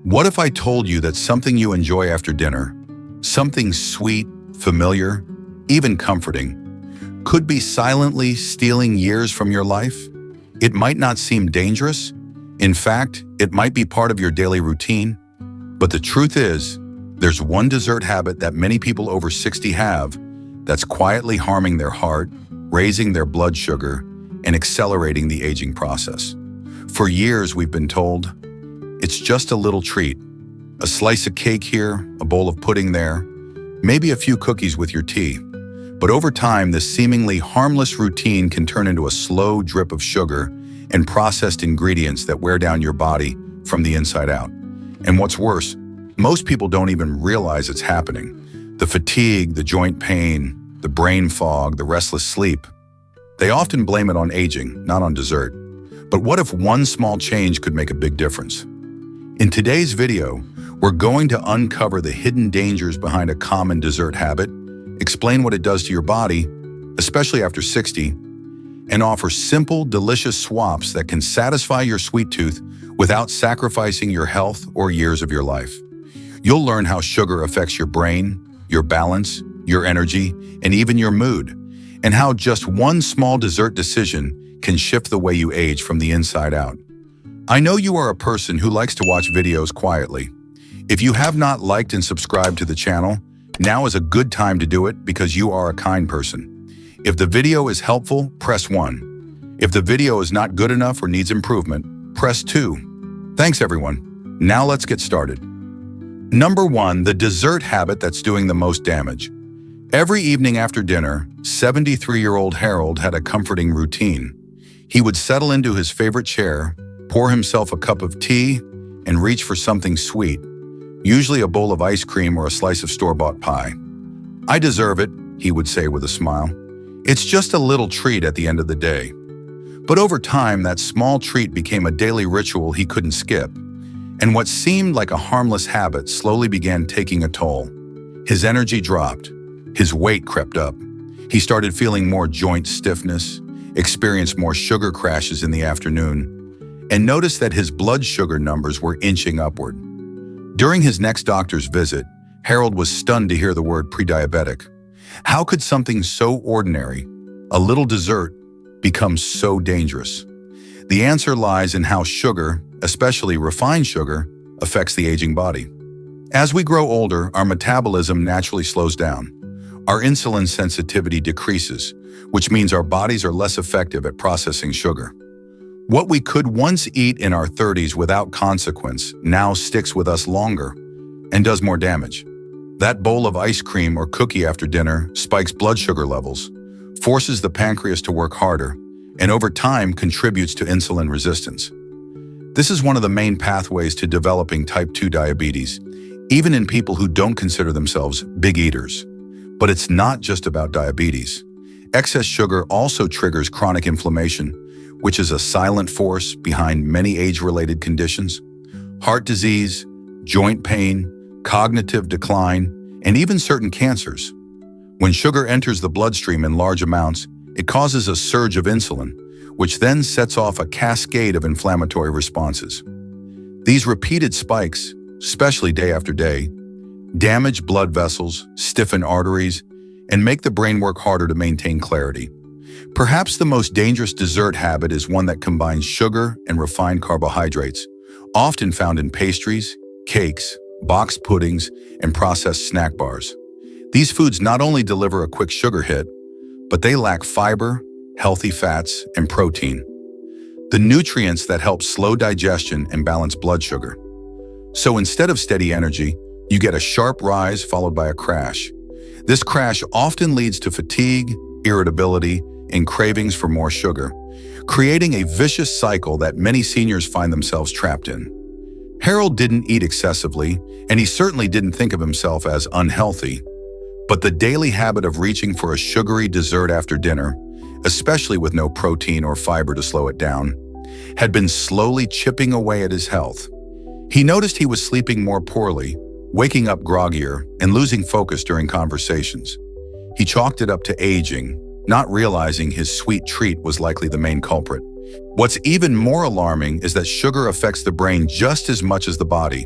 What if I told you that something you enjoy after dinner, something sweet, familiar, even comforting, could be silently stealing years from your life? It might not seem dangerous. In fact, it might be part of your daily routine. But the truth is, there's one dessert habit that many people over 60 have that's quietly harming their heart, raising their blood sugar, and accelerating the aging process. For years, we've been told, it's just a little treat. A slice of cake here, a bowl of pudding there, maybe a few cookies with your tea. But over time, this seemingly harmless routine can turn into a slow drip of sugar and processed ingredients that wear down your body from the inside out. And what's worse, most people don't even realize it's happening. The fatigue, the joint pain, the brain fog, the restless sleep. They often blame it on aging, not on dessert. But what if one small change could make a big difference? In today's video, we're going to uncover the hidden dangers behind a common dessert habit, explain what it does to your body, especially after 60, and offer simple, delicious swaps that can satisfy your sweet tooth without sacrificing your health or years of your life. You'll learn how sugar affects your brain, your balance, your energy, and even your mood, and how just one small dessert decision can shift the way you age from the inside out. I know you are a person who likes to watch videos quietly. If you have not liked and subscribed to the channel, now is a good time to do it because you are a kind person. If the video is helpful, press 1. If the video is not good enough or needs improvement, press 2. Thanks everyone. Now let's get started. Number 1, the dessert habit that's doing the most damage. Every evening after dinner, 73-year-old Harold had a comforting routine. He would settle into his favorite chair, pour himself a cup of tea, and reach for something sweet, usually a bowl of ice cream or a slice of store-bought pie. "I deserve it," he would say with a smile. "It's just a little treat at the end of the day." But over time, that small treat became a daily ritual he couldn't skip, and what seemed like a harmless habit slowly began taking a toll. His energy dropped. His weight crept up. He started feeling more joint stiffness, experienced more sugar crashes in the afternoon, and noticed that his blood sugar numbers were inching upward. During his next doctor's visit, Harold was stunned to hear the word pre-diabetic. How could something so ordinary, a little dessert, become so dangerous? The answer lies in how sugar, especially refined sugar, affects the aging body. As we grow older, our metabolism naturally slows down. Our insulin sensitivity decreases, which means our bodies are less effective at processing sugar. What we could once eat in our 30s without consequence now sticks with us longer and does more damage. That bowl of ice cream or cookie after dinner spikes blood sugar levels, forces the pancreas to work harder, and over time contributes to insulin resistance. This is one of the main pathways to developing type 2 diabetes, even in people who don't consider themselves big eaters. But it's not just about diabetes. Excess sugar also triggers chronic inflammation, which is a silent force behind many age-related conditions. Heart disease, joint pain, cognitive decline, and even certain cancers. When sugar enters the bloodstream in large amounts, it causes a surge of insulin, which then sets off a cascade of inflammatory responses. These repeated spikes, especially day after day, damage blood vessels, stiffen arteries, and make the brain work harder to maintain clarity. Perhaps the most dangerous dessert habit is one that combines sugar and refined carbohydrates, often found in pastries, cakes, boxed puddings, and processed snack bars. These foods not only deliver a quick sugar hit, but they lack fiber, healthy fats, and protein, the nutrients that help slow digestion and balance blood sugar. So instead of steady energy, you get a sharp rise followed by a crash. This crash often leads to fatigue, irritability, and cravings for more sugar, creating a vicious cycle that many seniors find themselves trapped in. Harold didn't eat excessively, and he certainly didn't think of himself as unhealthy. But the daily habit of reaching for a sugary dessert after dinner, especially with no protein or fiber to slow it down, had been slowly chipping away at his health. He noticed he was sleeping more poorly, waking up groggier, and losing focus during conversations. He chalked it up to aging, not realizing his sweet treat was likely the main culprit. What's even more alarming is that sugar affects the brain just as much as the body.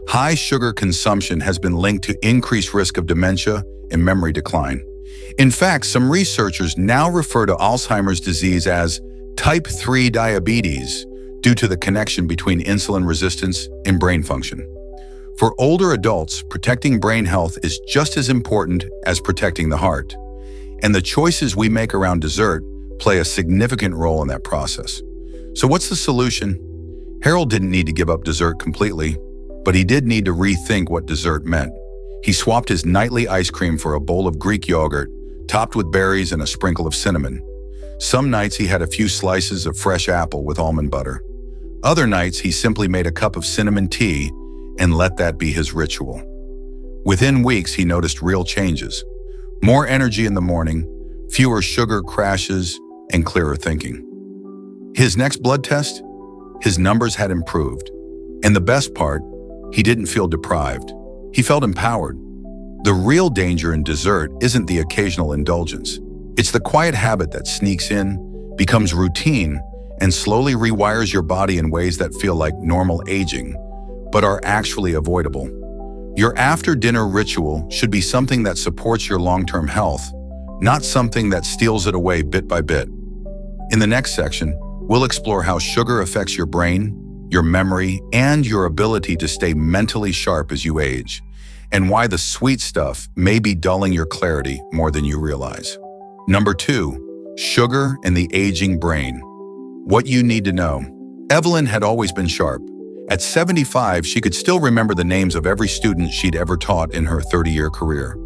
High sugar consumption has been linked to increased risk of dementia and memory decline. In fact, some researchers now refer to Alzheimer's disease as type 3 diabetes due to the connection between insulin resistance and brain function. For older adults, protecting brain health is just as important as protecting the heart. And the choices we make around dessert play a significant role in that process. So what's the solution? Harold didn't need to give up dessert completely, but he did need to rethink what dessert meant. He swapped his nightly ice cream for a bowl of Greek yogurt, topped with berries and a sprinkle of cinnamon. Some nights he had a few slices of fresh apple with almond butter. Other nights he simply made a cup of cinnamon tea and let that be his ritual. Within weeks he noticed real changes. More energy in the morning, fewer sugar crashes, and clearer thinking. His next blood test? His numbers had improved. And the best part, he didn't feel deprived. He felt empowered. The real danger in dessert isn't the occasional indulgence. It's the quiet habit that sneaks in, becomes routine, and slowly rewires your body in ways that feel like normal aging, but are actually avoidable. Your after-dinner ritual should be something that supports your long-term health, not something that steals it away bit by bit. In the next section, we'll explore how sugar affects your brain, your memory, and your ability to stay mentally sharp as you age, and why the sweet stuff may be dulling your clarity more than you realize. Number 2, sugar and the aging brain. What you need to know. Evelyn had always been sharp. At 75, she could still remember the names of every student she'd ever taught in her 30-year career.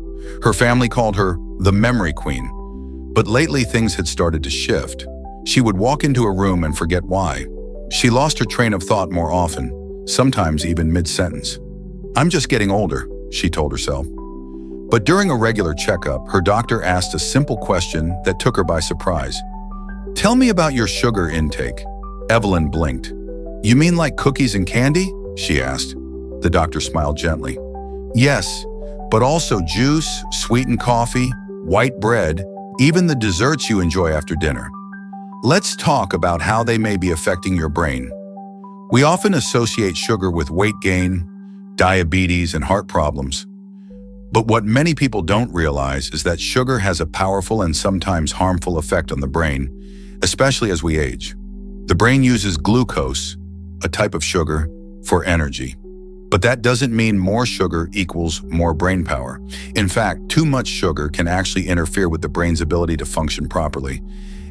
Her family called her the memory queen. But lately, things had started to shift. She would walk into a room and forget why. She lost her train of thought more often, sometimes even mid-sentence. "I'm just getting older," she told herself. But during a regular checkup, her doctor asked a simple question that took her by surprise. "Tell me about your sugar intake." Evelyn blinked. "You mean like cookies and candy?" she asked. The doctor smiled gently. "Yes, but also juice, sweetened coffee, white bread, even the desserts you enjoy after dinner. Let's talk about how they may be affecting your brain." We often associate sugar with weight gain, diabetes, and heart problems. But what many people don't realize is that sugar has a powerful and sometimes harmful effect on the brain, especially as we age. The brain uses glucose, a type of sugar, for energy. But that doesn't mean more sugar equals more brain power. In fact, too much sugar can actually interfere with the brain's ability to function properly.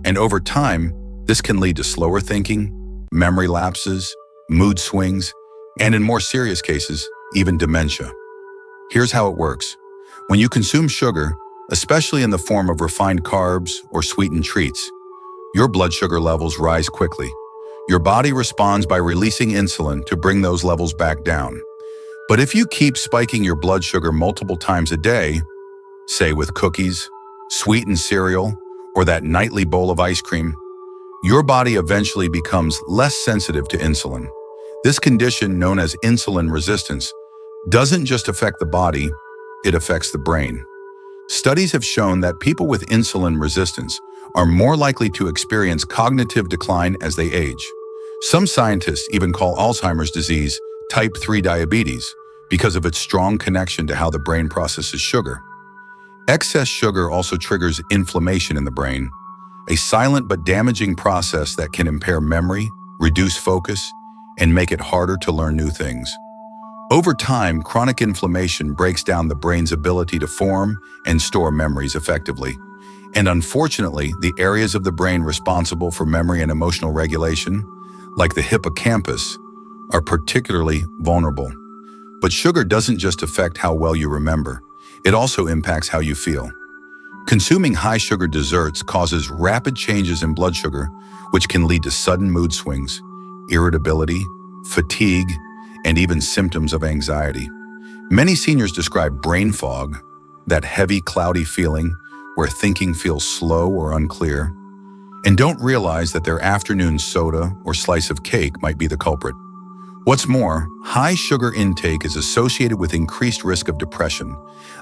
And over time, this can lead to slower thinking, memory lapses, mood swings, and in more serious cases, even dementia. Here's how it works. When you consume sugar, especially in the form of refined carbs or sweetened treats, your blood sugar levels rise quickly. Your body responds by releasing insulin to bring those levels back down. But if you keep spiking your blood sugar multiple times a day, say with cookies, sweetened cereal, or that nightly bowl of ice cream, your body eventually becomes less sensitive to insulin. This condition, known as insulin resistance, doesn't just affect the body, it affects the brain. Studies have shown that people with insulin resistance are more likely to experience cognitive decline as they age. Some scientists even call Alzheimer's disease type 3 diabetes because of its strong connection to how the brain processes sugar. Excess sugar also triggers inflammation in the brain, a silent but damaging process that can impair memory, reduce focus, and make it harder to learn new things. Over time, chronic inflammation breaks down the brain's ability to form and store memories effectively. And unfortunately, the areas of the brain responsible for memory and emotional regulation, like the hippocampus, are particularly vulnerable. But sugar doesn't just affect how well you remember, it also impacts how you feel. Consuming high-sugar desserts causes rapid changes in blood sugar, which can lead to sudden mood swings, irritability, fatigue, and even symptoms of anxiety. Many seniors describe brain fog, that heavy, cloudy feeling where thinking feels slow or unclear, and don't realize that their afternoon soda or slice of cake might be the culprit. What's more, high sugar intake is associated with increased risk of depression,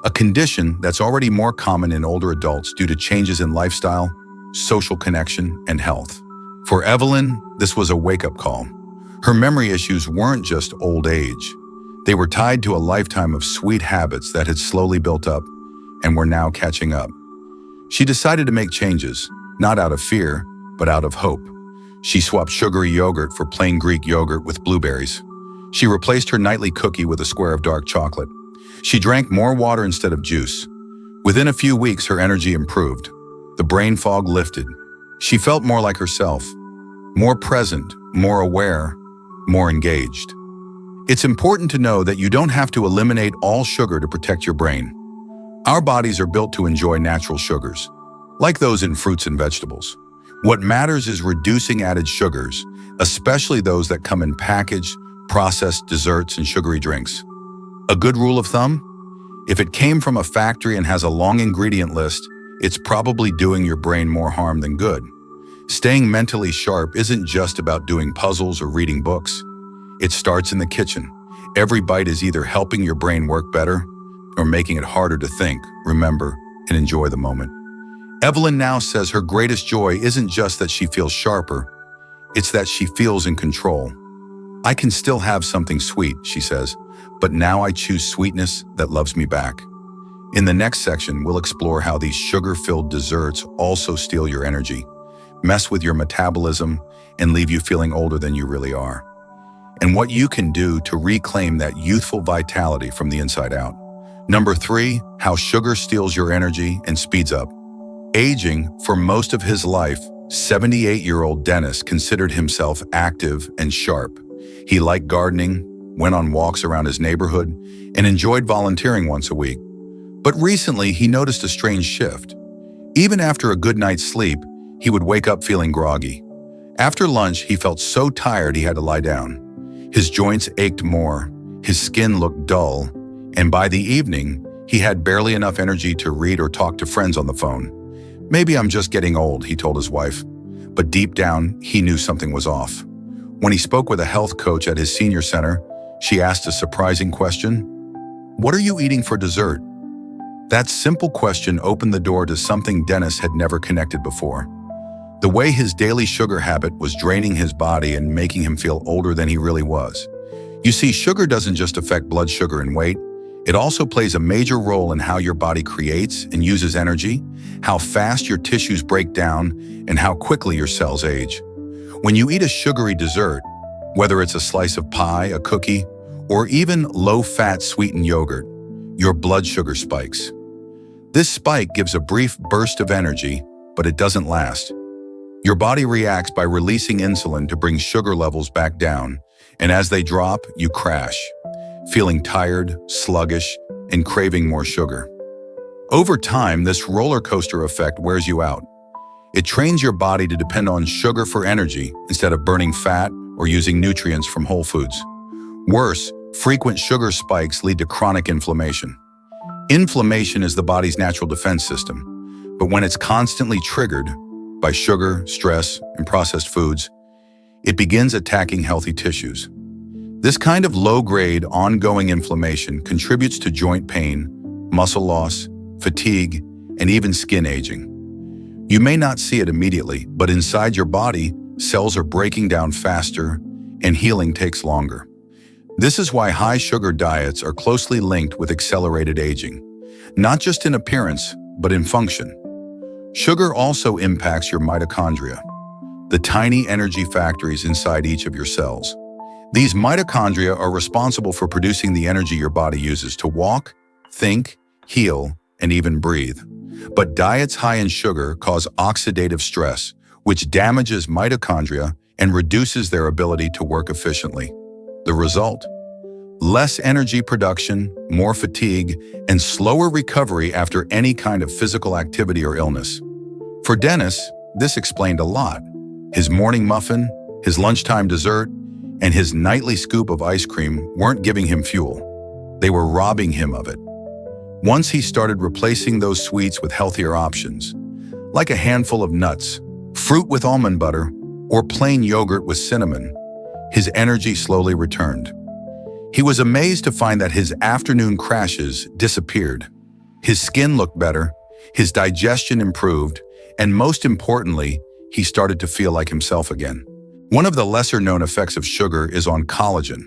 a condition that's already more common in older adults due to changes in lifestyle, social connection, and health. For Evelyn, this was a wake-up call. Her memory issues weren't just old age. They were tied to a lifetime of sweet habits that had slowly built up and were now catching up. She decided to make changes, not out of fear, but out of hope. She swapped sugary yogurt for plain Greek yogurt with blueberries. She replaced her nightly cookie with a square of dark chocolate. She drank more water instead of juice. Within a few weeks, her energy improved. The brain fog lifted. She felt more like herself, more present, more aware, more engaged. It's important to know that you don't have to eliminate all sugar to protect your brain. Our bodies are built to enjoy natural sugars, like those in fruits and vegetables. What matters is reducing added sugars, especially those that come in packaged, processed desserts and sugary drinks. A good rule of thumb? If it came from a factory and has a long ingredient list, it's probably doing your brain more harm than good. Staying mentally sharp isn't just about doing puzzles or reading books. It starts in the kitchen. Every bite is either helping your brain work better or making it harder to think, remember, and enjoy the moment. Evelyn now says her greatest joy isn't just that she feels sharper, it's that she feels in control. I can still have something sweet, she says, but now I choose sweetness that loves me back. In the next section, we'll explore how these sugar-filled desserts also steal your energy, mess with your metabolism, and leave you feeling older than you really are, and what you can do to reclaim that youthful vitality from the inside out. Number 3, how sugar steals your energy and speeds up. Aging, for most of his life, 78-year-old Dennis considered himself active and sharp. He liked gardening, went on walks around his neighborhood, and enjoyed volunteering once a week. But recently, he noticed a strange shift. Even after a good night's sleep, he would wake up feeling groggy. After lunch, he felt so tired he had to lie down. His joints ached more, his skin looked dull, and by the evening, he had barely enough energy to read or talk to friends on the phone. Maybe I'm just getting old, he told his wife. But deep down, he knew something was off. When he spoke with a health coach at his senior center, she asked a surprising question. What are you eating for dessert? That simple question opened the door to something Dennis had never connected before. The way his daily sugar habit was draining his body and making him feel older than he really was. You see, sugar doesn't just affect blood sugar and weight. It also plays a major role in how your body creates and uses energy, how fast your tissues break down, and how quickly your cells age. When you eat a sugary dessert, whether it's a slice of pie, a cookie, or even low-fat sweetened yogurt, your blood sugar spikes. This spike gives a brief burst of energy, but it doesn't last. Your body reacts by releasing insulin to bring sugar levels back down, and as they drop, you crash, feeling tired, sluggish, and craving more sugar. Over time, this roller coaster effect wears you out. It trains your body to depend on sugar for energy instead of burning fat or using nutrients from whole foods. Worse, frequent sugar spikes lead to chronic inflammation. Inflammation is the body's natural defense system, but when it's constantly triggered by sugar, stress, and processed foods, it begins attacking healthy tissues. This kind of low-grade, ongoing inflammation contributes to joint pain, muscle loss, fatigue, and even skin aging. You may not see it immediately, but inside your body, cells are breaking down faster and healing takes longer. This is why high-sugar diets are closely linked with accelerated aging, not just in appearance, but in function. Sugar also impacts your mitochondria, the tiny energy factories inside each of your cells. These mitochondria are responsible for producing the energy your body uses to walk, think, heal, and even breathe. But diets high in sugar cause oxidative stress, which damages mitochondria and reduces their ability to work efficiently. The result? Less energy production, more fatigue, and slower recovery after any kind of physical activity or illness. For Dennis, this explained a lot. His morning muffin, his lunchtime dessert, and his nightly scoop of ice cream weren't giving him fuel. They were robbing him of it. Once he started replacing those sweets with healthier options, like a handful of nuts, fruit with almond butter, or plain yogurt with cinnamon, his energy slowly returned. He was amazed to find that his afternoon crashes disappeared. His skin looked better, his digestion improved, and most importantly, he started to feel like himself again. One of the lesser-known effects of sugar is on collagen,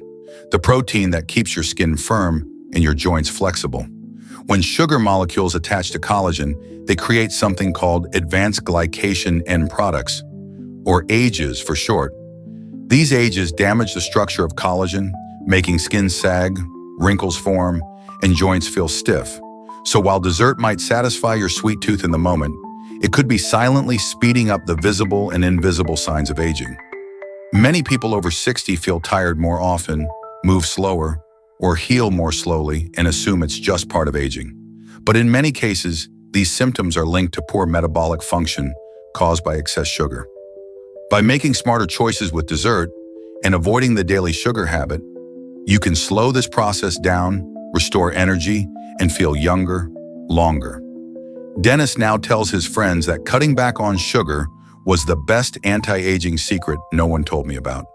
the protein that keeps your skin firm and your joints flexible. When sugar molecules attach to collagen, they create something called advanced glycation end products, or AGEs for short. These AGEs damage the structure of collagen, making skin sag, wrinkles form, and joints feel stiff. So while dessert might satisfy your sweet tooth in the moment, it could be silently speeding up the visible and invisible signs of aging. Many people over 60 feel tired more often, move slower, or heal more slowly and assume it's just part of aging. But in many cases, these symptoms are linked to poor metabolic function caused by excess sugar. By making smarter choices with dessert and avoiding the daily sugar habit, you can slow this process down, restore energy, and feel younger, longer. Dennis now tells his friends that cutting back on sugar was the best anti-aging secret no one told me about.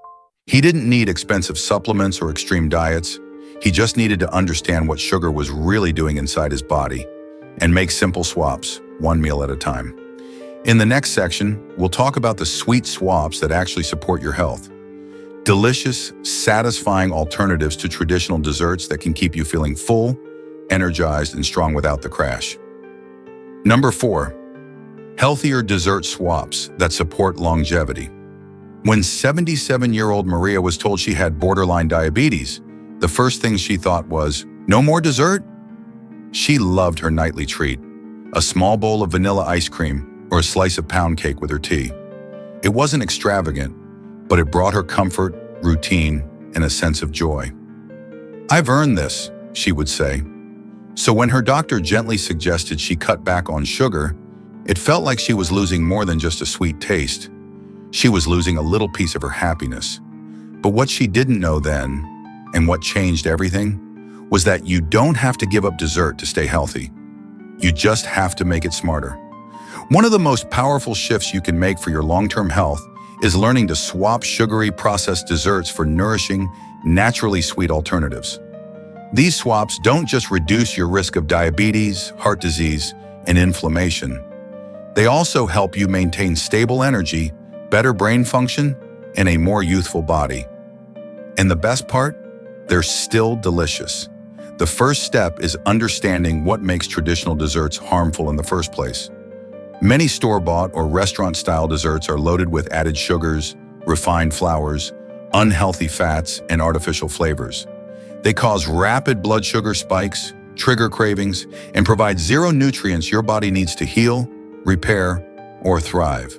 He didn't need expensive supplements or extreme diets. He just needed to understand what sugar was really doing inside his body and make simple swaps, one meal at a time. In the next section, we'll talk about the sweet swaps that actually support your health. Delicious, satisfying alternatives to traditional desserts that can keep you feeling full, energized, and strong without the crash. Number 4, healthier dessert swaps that support longevity. When 77-year-old Maria was told she had borderline diabetes, the first thing she thought was, no more dessert? She loved her nightly treat, a small bowl of vanilla ice cream or a slice of pound cake with her tea. It wasn't extravagant, but it brought her comfort, routine, and a sense of joy. I've earned this, she would say. So when her doctor gently suggested she cut back on sugar, it felt like she was losing more than just a sweet taste. She was losing a little piece of her happiness. But what she didn't know then, and what changed everything, was that you don't have to give up dessert to stay healthy. You just have to make it smarter. One of the most powerful shifts you can make for your long-term health is learning to swap sugary processed desserts for nourishing, naturally sweet alternatives. These swaps don't just reduce your risk of diabetes, heart disease, and inflammation. They also help you maintain stable energy, better brain function, and a more youthful body. And the best part? They're still delicious. The first step is understanding what makes traditional desserts harmful in the first place. Many store-bought or restaurant-style desserts are loaded with added sugars, refined flours, unhealthy fats, and artificial flavors. They cause rapid blood sugar spikes, trigger cravings, and provide zero nutrients your body needs to heal, repair, or thrive.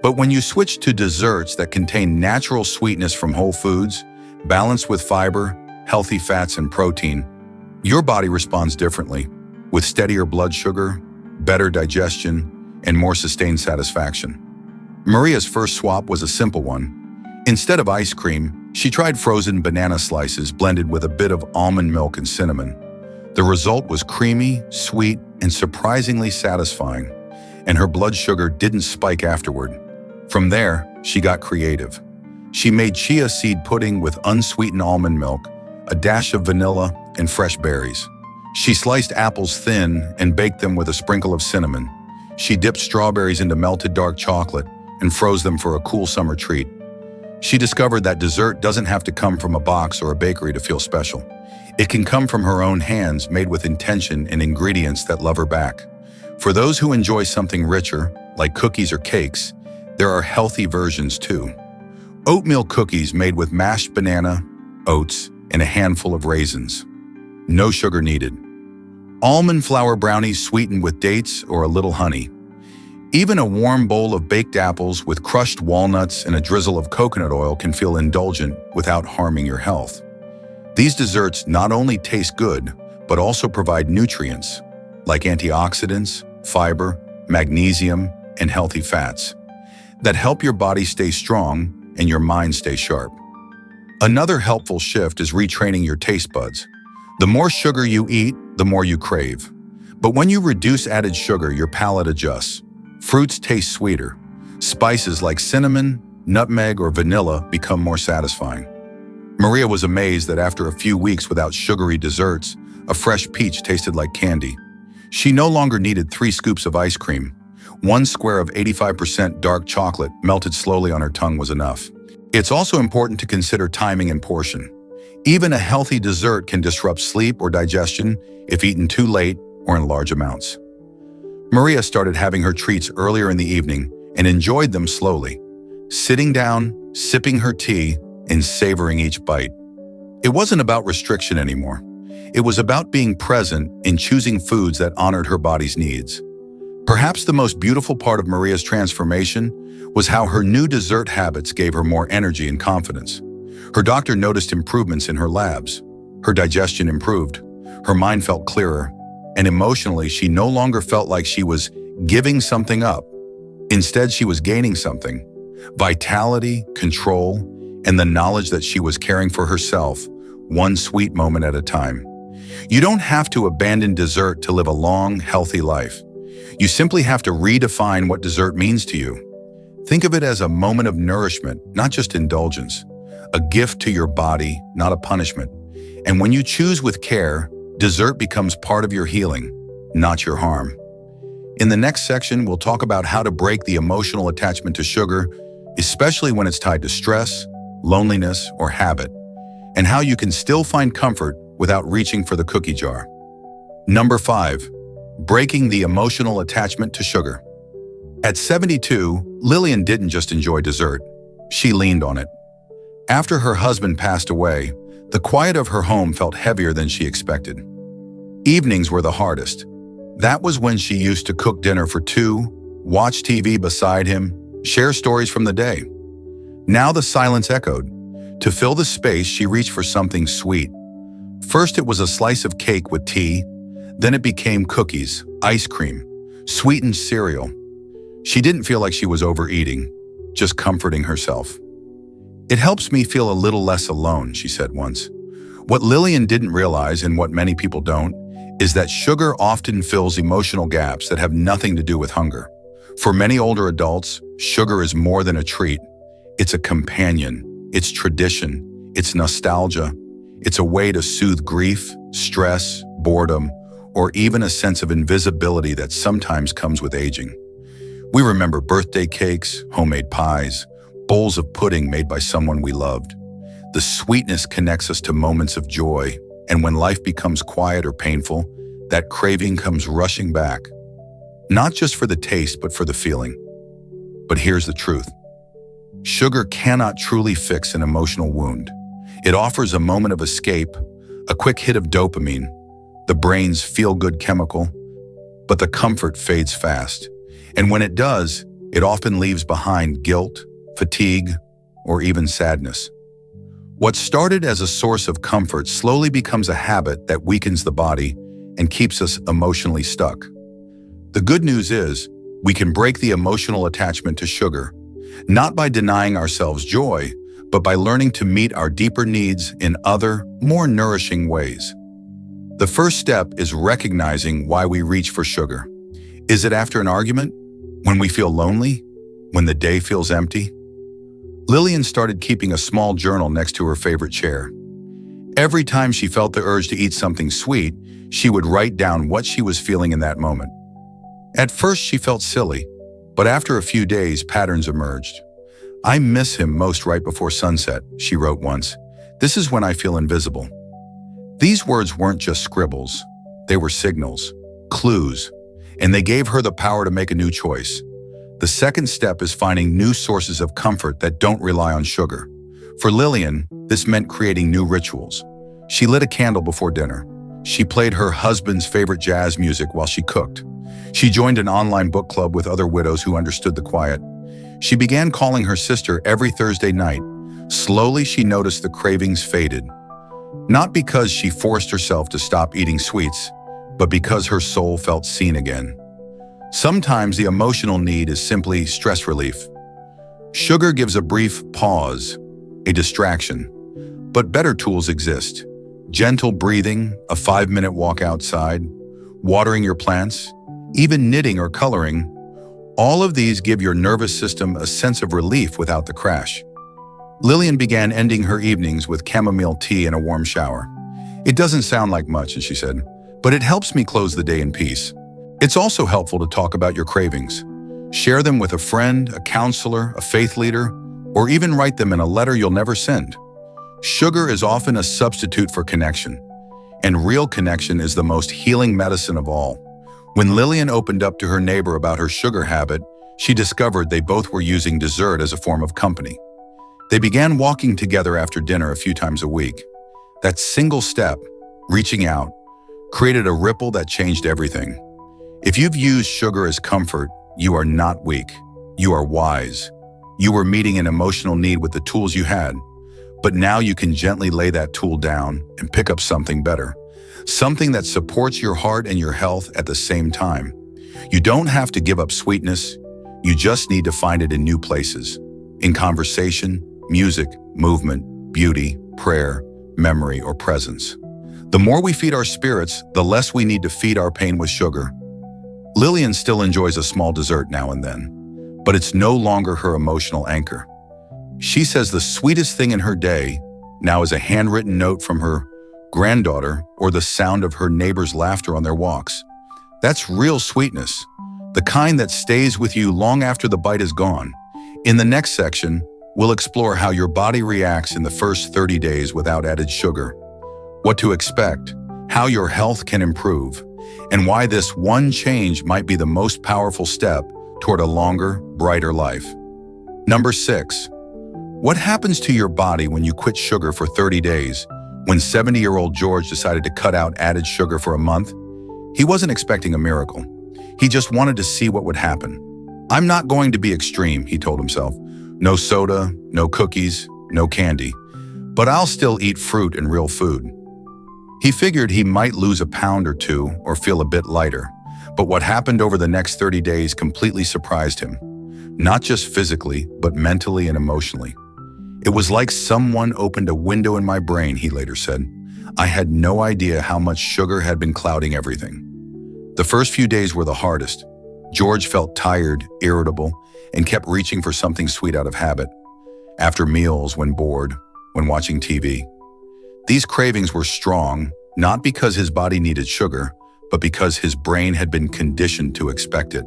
But when you switch to desserts that contain natural sweetness from whole foods, balanced with fiber, healthy fats, and protein, your body responds differently, with steadier blood sugar, better digestion, and more sustained satisfaction. Maria's first swap was a simple one. Instead of ice cream, she tried frozen banana slices blended with a bit of almond milk and cinnamon. The result was creamy, sweet, and surprisingly satisfying, and her blood sugar didn't spike afterward. From there, she got creative. She made chia seed pudding with unsweetened almond milk, a dash of vanilla, and fresh berries. She sliced apples thin and baked them with a sprinkle of cinnamon. She dipped strawberries into melted dark chocolate and froze them for a cool summer treat. She discovered that dessert doesn't have to come from a box or a bakery to feel special. It can come from her own hands, made with intention and ingredients that love her back. For those who enjoy something richer, like cookies or cakes, there are healthy versions too. Oatmeal cookies made with mashed banana, oats, and a handful of raisins. No sugar needed. Almond flour brownies sweetened with dates or a little honey. Even a warm bowl of baked apples with crushed walnuts and a drizzle of coconut oil can feel indulgent without harming your health. These desserts not only taste good, but also provide nutrients like antioxidants, fiber, magnesium, and healthy fats that help your body stay strong and your mind stay sharp. Another helpful shift is retraining your taste buds. The more sugar you eat, the more you crave. But when you reduce added sugar, your palate adjusts. Fruits taste sweeter. Spices like cinnamon, nutmeg, or vanilla become more satisfying. Maria was amazed that after a few weeks without sugary desserts, a fresh peach tasted like candy. She no longer needed 3 scoops of ice cream. One square of 85% dark chocolate melted slowly on her tongue was enough. It's also important to consider timing and portion. Even a healthy dessert can disrupt sleep or digestion if eaten too late or in large amounts. Maria started having her treats earlier in the evening and enjoyed them slowly, sitting down, sipping her tea, and savoring each bite. It wasn't about restriction anymore. It was about being present in choosing foods that honored her body's needs. Perhaps the most beautiful part of Maria's transformation was how her new dessert habits gave her more energy and confidence. Her doctor noticed improvements in her labs. Her digestion improved, her mind felt clearer, and emotionally she no longer felt like she was giving something up. Instead, she was gaining something: vitality, control, and the knowledge that she was caring for herself, one sweet moment at a time. You don't have to abandon dessert to live a long, healthy life. You simply have to redefine what dessert means to you. Think of it as a moment of nourishment, not just indulgence. A gift to your body, not a punishment. And when you choose with care, dessert becomes part of your healing, not your harm. In the next section, we'll talk about how to break the emotional attachment to sugar, especially when it's tied to stress, loneliness, or habit, and how you can still find comfort without reaching for the cookie jar. Number 5. Breaking the emotional attachment to sugar. At 72, Lillian didn't just enjoy dessert. She leaned on it. After her husband passed away, the quiet of her home felt heavier than she expected. Evenings were the hardest. That was when she used to cook dinner for two, watch TV beside him, share stories from the day. Now the silence echoed. To fill the space, she reached for something sweet. First, it was a slice of cake with tea. Then it became cookies, ice cream, sweetened cereal. She didn't feel like she was overeating, just comforting herself. "It helps me feel a little less alone," she said once. What Lillian didn't realize, and what many people don't, is that sugar often fills emotional gaps that have nothing to do with hunger. For many older adults, sugar is more than a treat. It's a companion, it's tradition, it's nostalgia. It's a way to soothe grief, stress, boredom, or even a sense of invisibility that sometimes comes with aging. We remember birthday cakes, homemade pies, bowls of pudding made by someone we loved. The sweetness connects us to moments of joy, and when life becomes quiet or painful, that craving comes rushing back. Not just for the taste, but for the feeling. But here's the truth. Sugar cannot truly fix an emotional wound. It offers a moment of escape, a quick hit of dopamine, the brain's feel-good chemical, but the comfort fades fast. And when it does, it often leaves behind guilt, fatigue, or even sadness. What started as a source of comfort slowly becomes a habit that weakens the body and keeps us emotionally stuck. The good news is, we can break the emotional attachment to sugar, not by denying ourselves joy, but by learning to meet our deeper needs in other, more nourishing ways. The first step is recognizing why we reach for sugar. Is it after an argument? When we feel lonely? When the day feels empty? Lillian started keeping a small journal next to her favorite chair. Every time she felt the urge to eat something sweet, she would write down what she was feeling in that moment. At first, she felt silly, but after a few days, patterns emerged. "I miss him most right before sunset," she wrote once. "This is when I feel invisible." These words weren't just scribbles. They were signals, clues, and they gave her the power to make a new choice. The second step is finding new sources of comfort that don't rely on sugar. For Lillian, this meant creating new rituals. She lit a candle before dinner. She played her husband's favorite jazz music while she cooked. She joined an online book club with other widows who understood the quiet. She began calling her sister every Thursday night. Slowly, she noticed the cravings faded. Not because she forced herself to stop eating sweets, but because her soul felt seen again. Sometimes the emotional need is simply stress relief. Sugar gives a brief pause, a distraction. But better tools exist. Gentle breathing, a 5-minute walk outside, watering your plants, even knitting or coloring. All of these give your nervous system a sense of relief without the crash. Lillian began ending her evenings with chamomile tea and a warm shower. "It doesn't sound like much," she said, "but it helps me close the day in peace." It's also helpful to talk about your cravings. Share them with a friend, a counselor, a faith leader, or even write them in a letter you'll never send. Sugar is often a substitute for connection, and real connection is the most healing medicine of all. When Lillian opened up to her neighbor about her sugar habit, she discovered they both were using dessert as a form of company. They began walking together after dinner a few times a week. That single step, reaching out, created a ripple that changed everything. If you've used sugar as comfort, you are not weak. You are wise. You were meeting an emotional need with the tools you had, but now you can gently lay that tool down and pick up something better. Something that supports your heart and your health at the same time. You don't have to give up sweetness. You just need to find it in new places. In conversation, music, movement, beauty, prayer, memory, or presence. The more we feed our spirits, the less we need to feed our pain with sugar. Lillian still enjoys a small dessert now and then, but it's no longer her emotional anchor. She says the sweetest thing in her day now is a handwritten note from her granddaughter or the sound of her neighbor's laughter on their walks. That's real sweetness, the kind that stays with you long after the bite is gone. In the next section, we'll explore how your body reacts in the first 30 days without added sugar, what to expect, how your health can improve, and why this one change might be the most powerful step toward a longer, brighter life. Number 6. What happens to your body when you quit sugar for 30 days? When 70-year-old George decided to cut out added sugar for a month, he wasn't expecting a miracle. He just wanted to see what would happen. "I'm not going to be extreme," he told himself. "No soda, no cookies, no candy. But I'll still eat fruit and real food." He figured he might lose a pound or two or feel a bit lighter, but what happened over the next 30 days completely surprised him. Not just physically, but mentally and emotionally. "It was like someone opened a window in my brain," he later said. "I had no idea how much sugar had been clouding everything." The first few days were the hardest. George felt tired, irritable, and kept reaching for something sweet out of habit. After meals, when bored, when watching TV. These cravings were strong, not because his body needed sugar, but because his brain had been conditioned to expect it.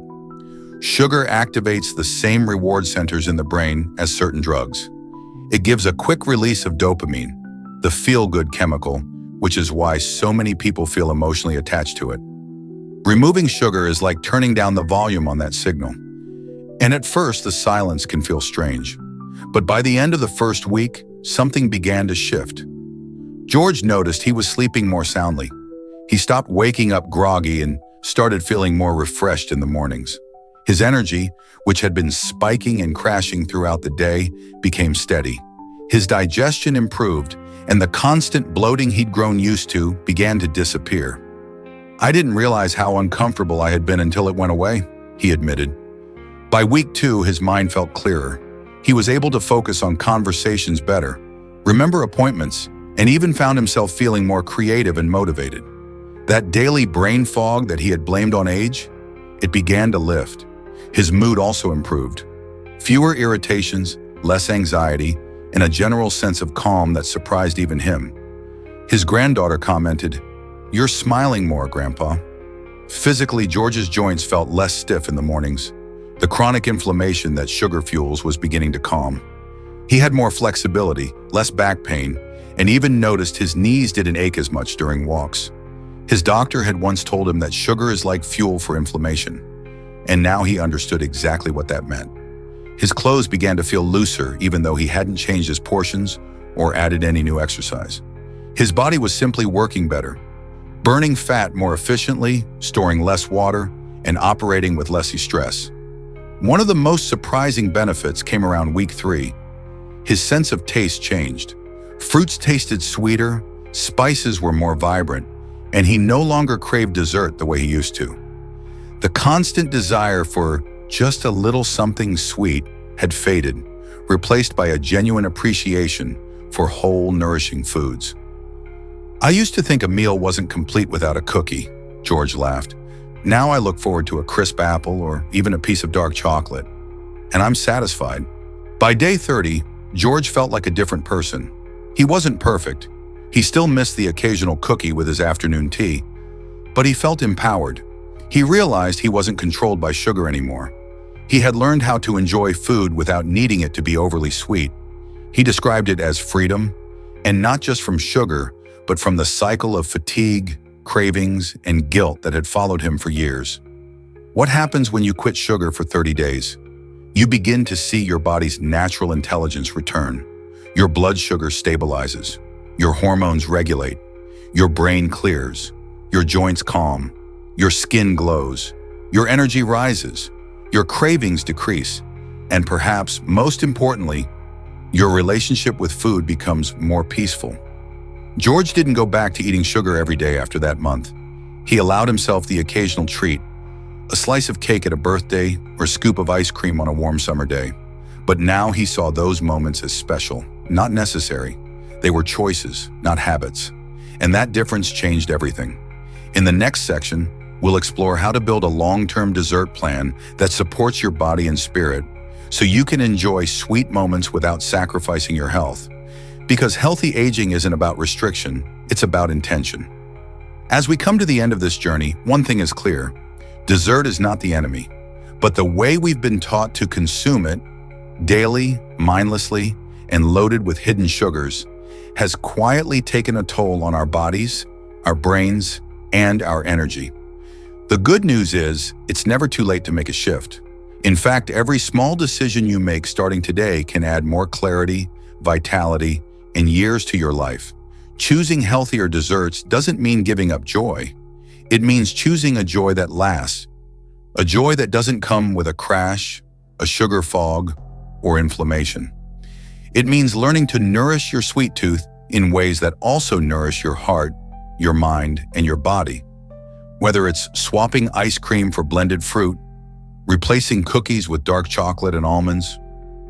Sugar activates the same reward centers in the brain as certain drugs. It gives a quick release of dopamine, the feel-good chemical, which is why so many people feel emotionally attached to it. Removing sugar is like turning down the volume on that signal. And at first, the silence can feel strange. But by the end of the first week, something began to shift. George noticed he was sleeping more soundly. He stopped waking up groggy and started feeling more refreshed in the mornings. His energy, which had been spiking and crashing throughout the day, became steady. His digestion improved, and the constant bloating he'd grown used to began to disappear. "I didn't realize how uncomfortable I had been until it went away," he admitted. By week 2, his mind felt clearer. He was able to focus on conversations better, remember appointments, and even found himself feeling more creative and motivated. That daily brain fog that he had blamed on age, it began to lift. His mood also improved. Fewer irritations, less anxiety, and a general sense of calm that surprised even him. His granddaughter commented, "You're smiling more, Grandpa." Physically, George's joints felt less stiff in the mornings. The chronic inflammation that sugar fuels was beginning to calm. He had more flexibility, less back pain, and even noticed his knees didn't ache as much during walks. His doctor had once told him that sugar is like fuel for inflammation, and now he understood exactly what that meant. His clothes began to feel looser even though he hadn't changed his portions or added any new exercise. His body was simply working better, burning fat more efficiently, storing less water, and operating with less stress. One of the most surprising benefits came around week 3. His sense of taste changed. Fruits tasted sweeter, spices were more vibrant, and he no longer craved dessert the way he used to. The constant desire for just a little something sweet had faded, replaced by a genuine appreciation for whole, nourishing foods. "I used to think a meal wasn't complete without a cookie," George laughed. "Now I look forward to a crisp apple or even a piece of dark chocolate, and I'm satisfied." By day 30, George felt like a different person. He wasn't perfect. He still missed the occasional cookie with his afternoon tea, but he felt empowered. He realized he wasn't controlled by sugar anymore. He had learned how to enjoy food without needing it to be overly sweet. He described it as freedom, and not just from sugar, but from the cycle of fatigue, cravings, and guilt that had followed him for years. What happens when you quit sugar for 30 days? You begin to see your body's natural intelligence return. Your blood sugar stabilizes, your hormones regulate, your brain clears, your joints calm, your skin glows, your energy rises, your cravings decrease, and perhaps most importantly, your relationship with food becomes more peaceful. George didn't go back to eating sugar every day after that month. He allowed himself the occasional treat, a slice of cake at a birthday or a scoop of ice cream on a warm summer day. But now he saw those moments as special, not necessary. They were choices, not habits. And that difference changed everything. In the next section, we'll explore how to build a long-term dessert plan that supports your body and spirit so you can enjoy sweet moments without sacrificing your health. Because healthy aging isn't about restriction, it's about intention. As we come to the end of this journey, one thing is clear. Dessert is not the enemy, but the way we've been taught to consume it, daily, mindlessly, and loaded with hidden sugars, has quietly taken a toll on our bodies, our brains, and our energy. The good news is, it's never too late to make a shift. In fact, every small decision you make starting today can add more clarity, vitality, and years to your life. Choosing healthier desserts doesn't mean giving up joy. It means choosing a joy that lasts, a joy that doesn't come with a crash, a sugar fog, or inflammation. It means learning to nourish your sweet tooth in ways that also nourish your heart, your mind, and your body. Whether it's swapping ice cream for blended fruit, replacing cookies with dark chocolate and almonds,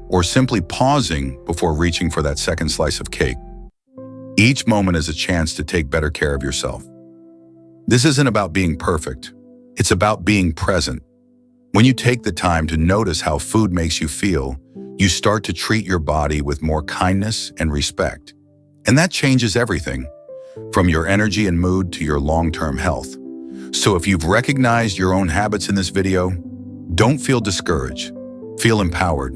or simply pausing before reaching for that second slice of cake. Each moment is a chance to take better care of yourself. This isn't about being perfect. It's about being present. When you take the time to notice how food makes you feel, you start to treat your body with more kindness and respect. And that changes everything, from your energy and mood to your long-term health. So if you've recognized your own habits in this video, don't feel discouraged. Feel empowered.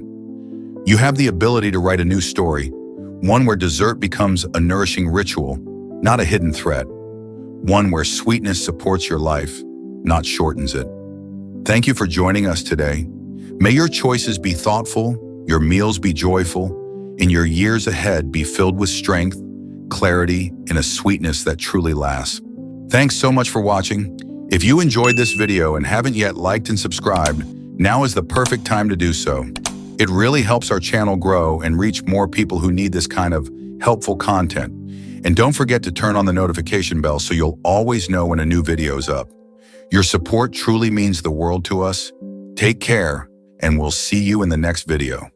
You have the ability to write a new story, one where dessert becomes a nourishing ritual, not a hidden threat. One where sweetness supports your life, not shortens it. Thank you for joining us today. May your choices be thoughtful, your meals be joyful, and your years ahead be filled with strength, clarity, and a sweetness that truly lasts. Thanks so much for watching. If you enjoyed this video and haven't yet liked and subscribed, now is the perfect time to do so. It really helps our channel grow and reach more people who need this kind of helpful content. And don't forget to turn on the notification bell so you'll always know when a new video is up. Your support truly means the world to us. Take care, and we'll see you in the next video.